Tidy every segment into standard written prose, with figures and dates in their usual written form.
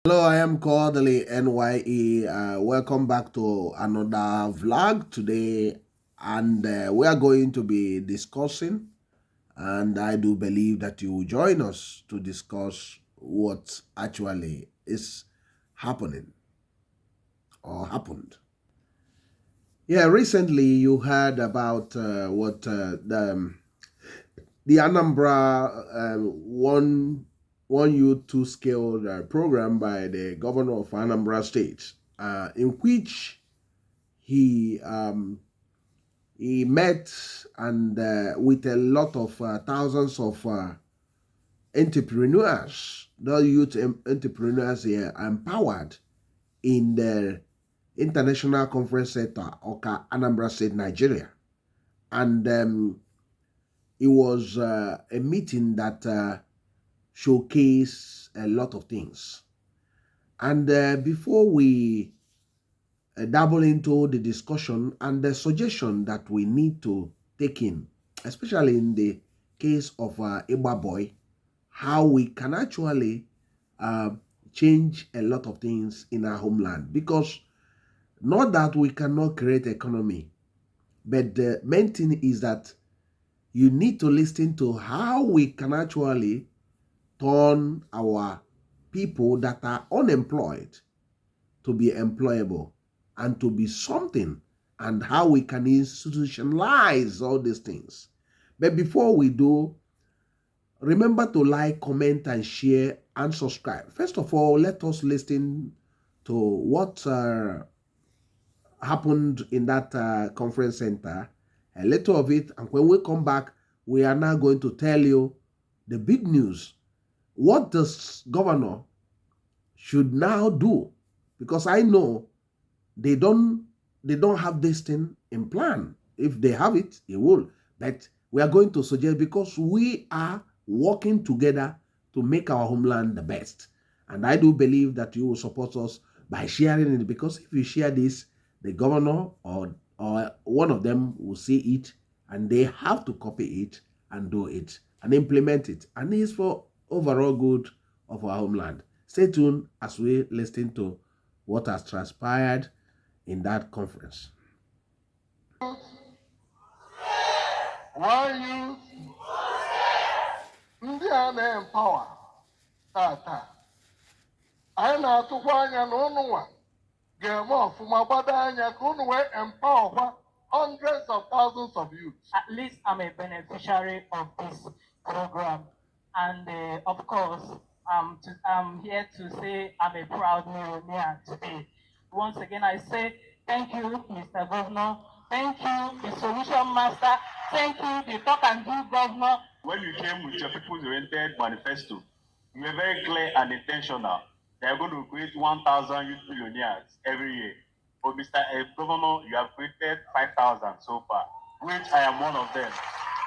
Hello, I am Kodili-nye. Welcome back to another vlog today, and we are going to be discussing. And I do believe that you will join us to discuss what actually is happening or happened. Yeah, recently you heard about what the Anambra one youth two scale program by the governor of Anambra State, in which he um, he met and with a lot of thousands of entrepreneurs. The youth entrepreneurs here are empowered in the International Conference Center, Oka, Anambra State, Nigeria, and it was a meeting that showcased a lot of things. And before we dabble into the discussion and the suggestion that we need to take in, especially in the case of Igba boy, how we can actually uh, change a lot of things in our homeland. Because not that we cannot create economy, but the main thing is that you need to listen to how we can actually turn our people that are unemployed to be employable and to be something, and how we can institutionalize all these things. But before we do, remember to like, comment, and share and subscribe. First of all, let us listen to what happened in that conference center, a little of it, and when we come back, we are now going to tell you the big news. What the governor should now do, because I know they don't have this thing in plan. If they have it, they will. But we are going to suggest, because we are working together to make our homeland the best. And I do believe that you will support us by sharing it, because if you share this, the governor or one of them will see it, and they have to copy it and do it and implement it. And it's for overall good of our homeland. Stay tuned as we listen to what has transpired in that conference. Why you ndị a na-empower tata, anyị na-atụkwa anya na ụnụ nwa ga-eme ọfụma gbado anya ka ụnụ wee empower hundreds of thousands of youths. At least I'm a beneficiary of this program, and of course, I'm here to say I'm a proud millionaire today. Once again, I say thank you, Mr. Governor. Thank you, the Solution Master. Thank you, the Talk and Do Governor. When you came with your people's-oriented manifesto, you were very clear and intentional. They are going to create 1,000 youth millionaires every year. But Mr. Governor, you have created 5,000 so far, which I am one of them.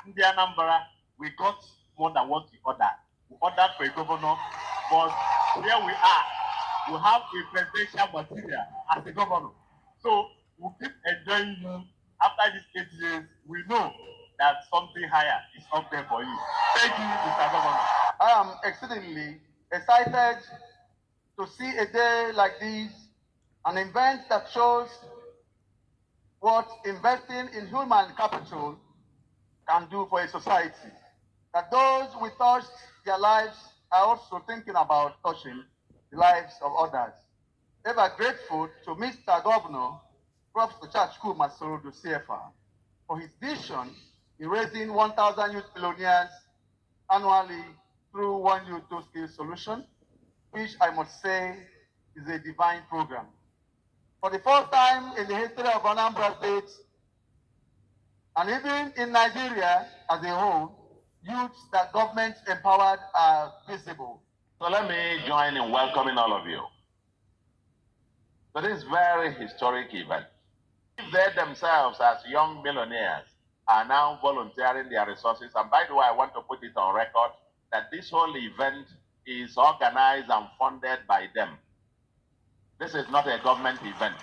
In the Anambra, we got more than what we ordered. We ordered for a governor, but here we are. We have a presidential material as a governor. So we'll keep enjoying you. After these 8 years, we know that something higher is up there for you. Thank you, Mr. Governor. I am exceedingly excited to see a day like this, an event that shows what investing in human capital can do for a society. That those we touched their lives are also thinking about touching the lives of others. Ever grateful to Mr. Governor, Professor Gov.Soludo, CFR, for his vision in raising 1,000 youth millionaires annually through one youth two skill solution, which I must say is a divine program. For the first time in the history of Anambra State, and even in Nigeria as a whole, youths that government empowered are visible. So let me join in welcoming all of you to this very historic event. They themselves, as young millionaires, are now volunteering their resources. And by the way, I want to put it on record that this whole event is organized and funded by them. This is not a government event.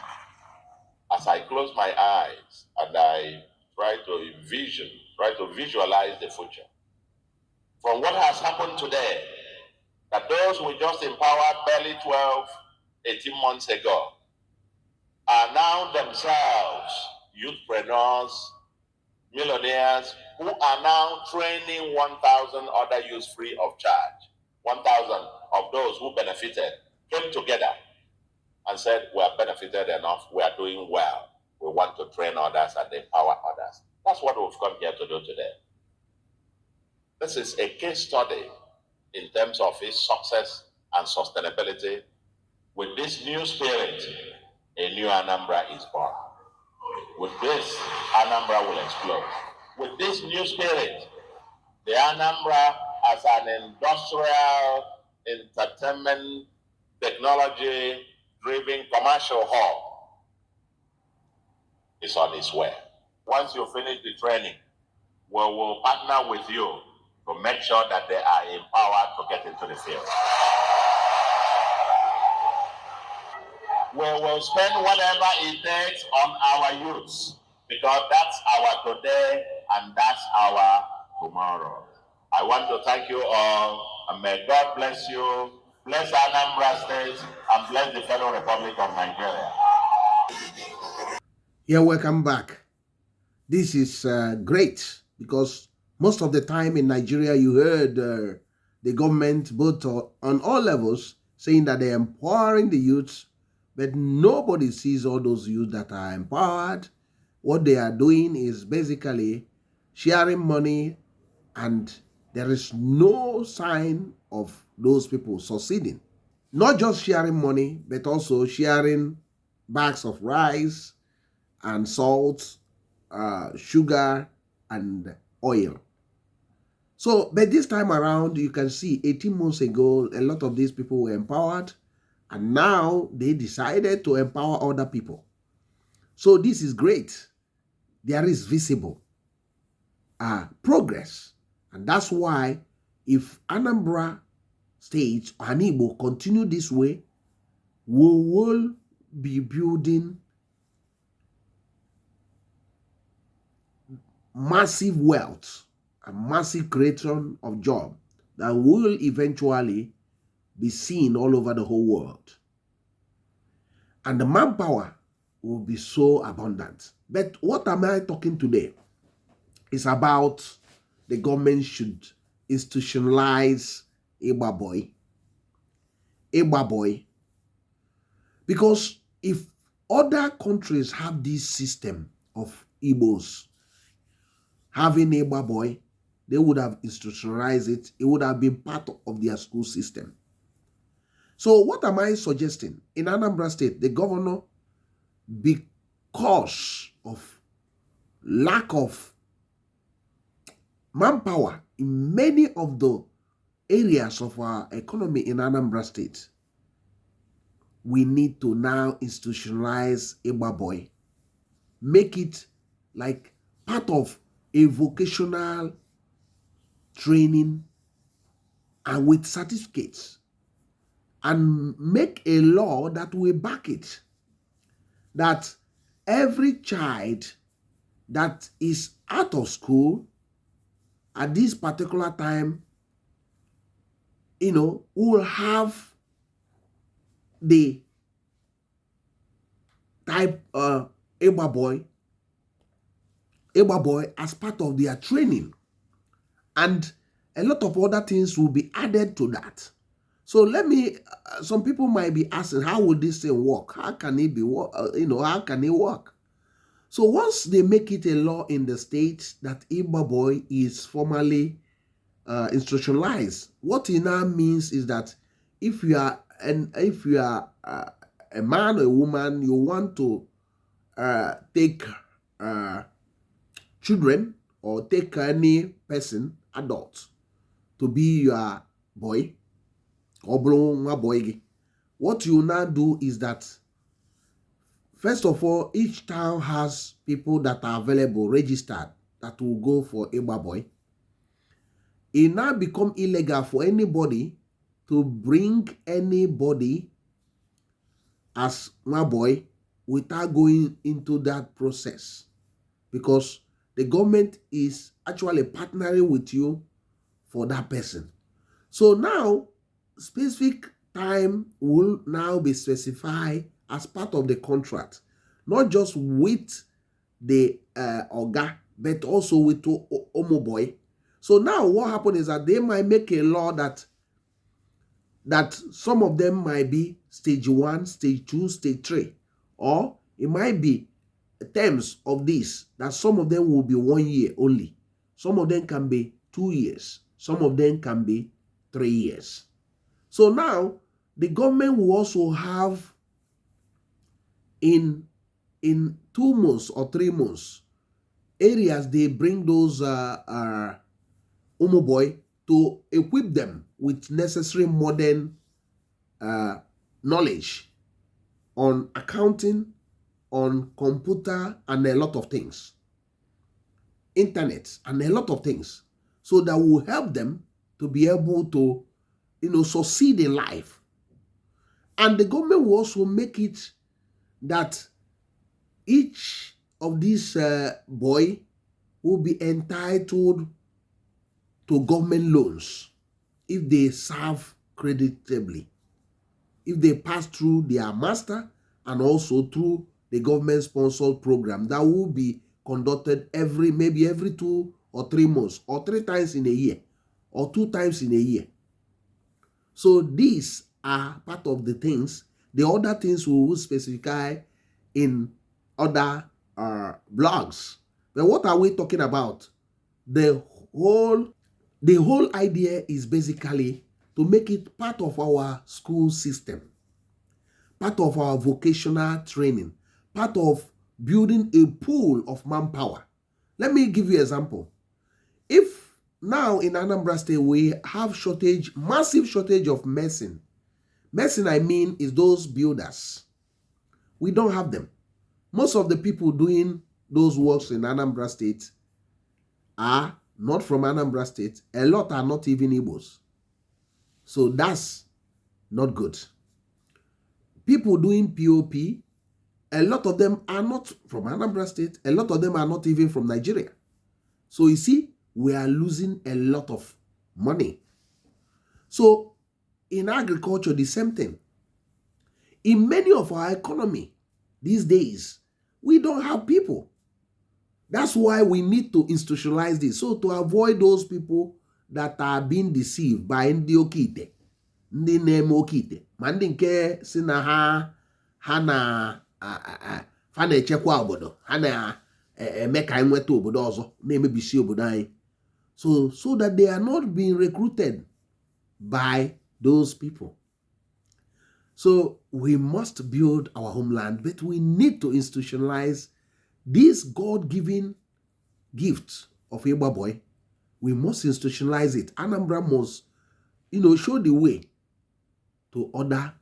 As I close my eyes and I try to visualize the future, from what has happened today, that those we just empowered barely 12, 18 months ago are now themselves youthpreneurs, millionaires who are now training 1,000 other youths free of charge. 1,000 of those who benefited came together and said, we have benefited enough, we are doing well. We want to train others and empower others. That's what we've come here to do today. This is a case study in terms of its success and sustainability. With this new spirit, a new Anambra is born. With this, Anambra will explode. With this new spirit, the Anambra as an industrial, entertainment, technology-driven commercial hub is on its way. Once you finish the training, we will partner with you to make sure that they are empowered to get into the field. We will spend whatever it takes on our youths because that's our today and that's our tomorrow. I want to thank you all and may God bless you, bless Anambra State, and bless the Federal Republic of Nigeria. Yeah, welcome back. This is great because most of the time in Nigeria, you heard the government, both on all levels, saying that they're empowering the youths, but nobody sees all those youth that are empowered. What they are doing is basically sharing money, and there is no sign of those people succeeding. Not just sharing money, but also sharing bags of rice and salt, sugar, and oil. So, but this time around, you can see 18 months ago, a lot of these people were empowered, and now they decided to empower other people. So, this is great. There is visible progress. And that's why, if Anambra State and Igbo continue this way, we will be building massive wealth, a massive creation of job that will eventually be seen all over the whole world. And the manpower will be so abundant. But what am I talking today? It's about the government should institutionalize Igba boy. Igba boy. Because if other countries have this system of Igbos having Igba boy, they would have institutionalized it. It would have been part of their school system. So what am I suggesting? In Anambra State, the governor, because of lack of manpower in many of the areas of our economy in Anambra State, we need to now institutionalize Igba boy. Make it like part of a vocational training and with certificates, and make a law that will back it, that every child that is out of school at this particular time, will have the type Igba boy as part of their training, and a lot of other things will be added to that. So some people might be asking, how will this thing work? How can it be how can it work? So once they make it a law in the state that Igba boy is formally institutionalized, what it now means is that if you are a man or a woman, you want to take children or take any person, adult, to be your boy, or boy, what you now do is that, first of all, each town has people that are available, registered, that will go for Igba boy. It now become illegal for anybody to bring anybody as my boy without going into that process, because the government is actually partnering with you for that person. So now specific time will now be specified as part of the contract, not just with the Oga, but also with Omo Boy. So now what happened is that they might make a law that some of them might be stage 1, stage 2, stage 3, or it might be terms of this that some of them will be 1 year only, some of them can be 2 years, some of them can be 3 years. So now the government will also have in 2 months or 3 months areas they bring those Umu boy to equip them with necessary modern knowledge on accounting, on computer, and a lot of things, internet, and a lot of things, so that will help them to be able to, succeed in life. And the government will also make it that each of these boy will be entitled to government loans if they serve creditably, if they pass through their master and also through the government sponsored program that will be conducted maybe every 2 or 3 months, or 3 times in a year, or 2 times in a year. So these are part of the things. The other things we will specify in other blogs. But what are we talking about? The whole idea is basically to make it part of our school system, part of our vocational training, part of building a pool of manpower. Let me give you an example. If now in Anambra State we have massive shortage of medicine. Medicine, I mean, is those builders. We don't have them. Most of the people doing those works in Anambra State are not from Anambra State. A lot are not even Igbos. So that's not good. People doing POP, a lot of them are not from Anambra State. A lot of them are not even from Nigeria. So you see, we are losing a lot of money. So in agriculture, the same thing. In many of our economy these days, we don't have people. That's why we need to institutionalize this. So to avoid those people that are being deceived by ndị okite, ndị na-eme okite, ma ndị nke si na ha na-echekwa obodo, ha na-eme ka anyị nweta obodo ọzọ, na-emebisi obodo anyị. So that they are not being recruited by those people. So we must build our homeland, but we need to institutionalize this God-given gift of Igba boy. We must institutionalize it. Anambra must, show the way to other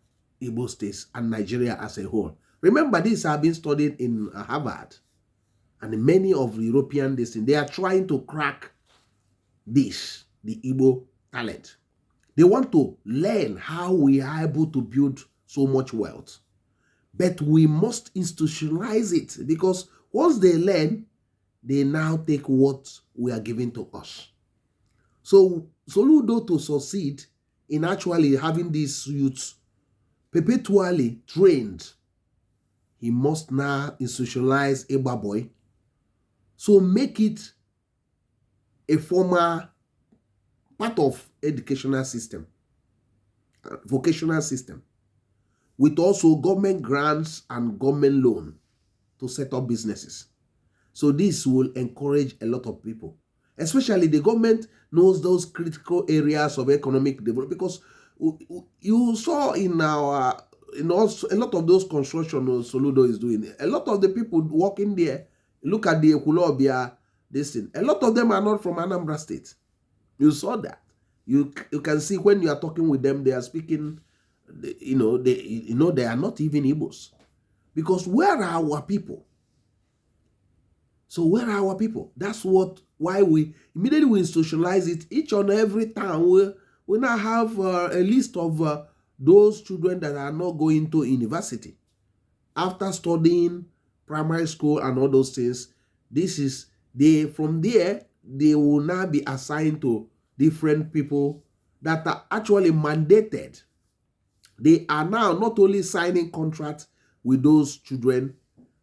Igbo states and Nigeria as a whole. Remember, these have been studied in Harvard and many of the European nations. They are trying to crack this, the Igbo talent. They want to learn how we are able to build so much wealth. But we must institutionalize it, because once they learn, they now take what we are giving to us. So Soludo, to succeed in actually having these youths perpetually trained, he must now institutionalize Igba boy. So make it a former part of educational system, vocational system, with also government grants and government loan to set up businesses. So this will encourage a lot of people, especially the government knows those critical areas of economic development, because you saw in our, also a lot of those construction Soludo is doing, a lot of the people working there, look at the Ekulobia, this thing, a lot of them are not from Anambra State. You saw that. You can see when you are talking with them, they are speaking, they are not even Igbos. Because where are our people? So where are our people? That's why we immediately institutionalize it. Each and every town we now have a list of those children that are not going to university after studying primary school and all those things. From there they will now be assigned to different people that are actually mandated. They are now not only signing contracts with those children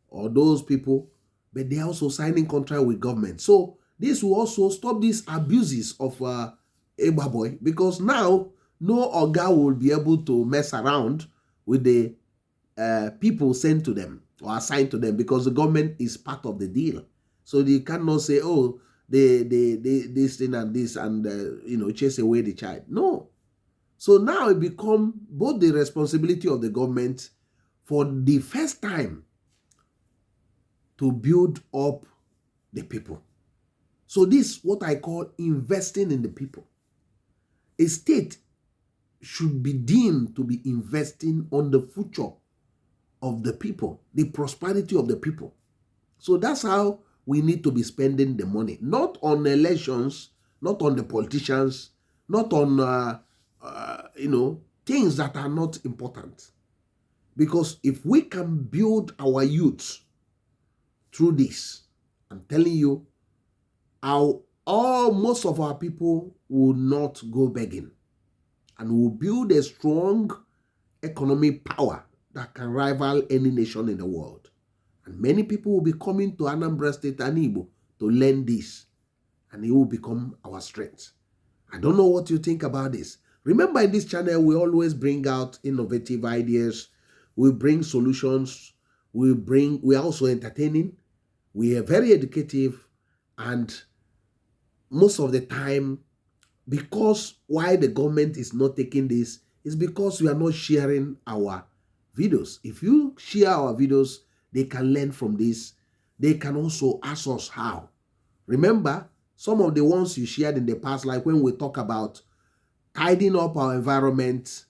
or those people, but they are also signing contract with government. So this will also stop these abuses of Igba boy, because now no Oga will be able to mess around with the people sent to them or assigned to them, because the government is part of the deal. So they cannot say, oh, they this thing and this, and chase away the child. No. So now it become both the responsibility of the government for the first time to build up the people. So this is what I call investing in the people. A state should be deemed to be investing on the future of the people, the prosperity of the people. So that's how we need to be spending the money, not on elections, not on the politicians, not on things that are not important. Because if we can build our youth through this, I'm telling you, most of our people will not go begging, and will build a strong economic power that can rival any nation in the world. And many people will be coming to Anambra State and Igbo to learn this, and it will become our strength. I don't know what you think about this. Remember, in this channel, we always bring out innovative ideas. We bring solutions. We are also entertaining. We are very educative, and most of the time, because why the government is not taking this is because we are not sharing our videos. If you share our videos, they can learn from this. They can also ask us how. Remember, some of the ones you shared in the past, like when we talk about tidying up our environment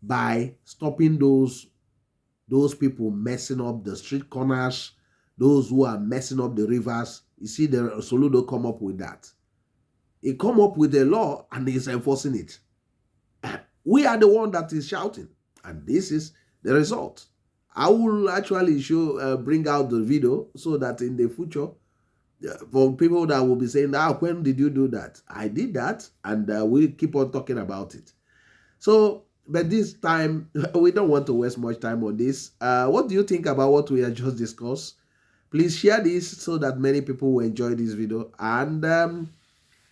by stopping those people messing up the street corners, those who are messing up the rivers. You see, the Soludo come up with that. He come up with a law and he's enforcing it. We are the one that is shouting, and this is the result. I will actually bring out the video so that in the future, for people that will be saying, when did you do that? I did that, and we keep on talking about it. So, but this time, we don't want to waste much time on this. What do you think about what we have just discussed? Please share this so that many people will enjoy this video, and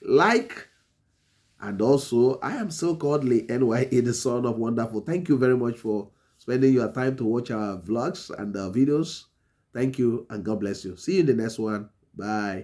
like. And also, I am so Kodili-nye, the son of wonderful. Thank you very much for spending your time to watch our vlogs and videos. Thank you, and God bless you. See you in the next one. Bye.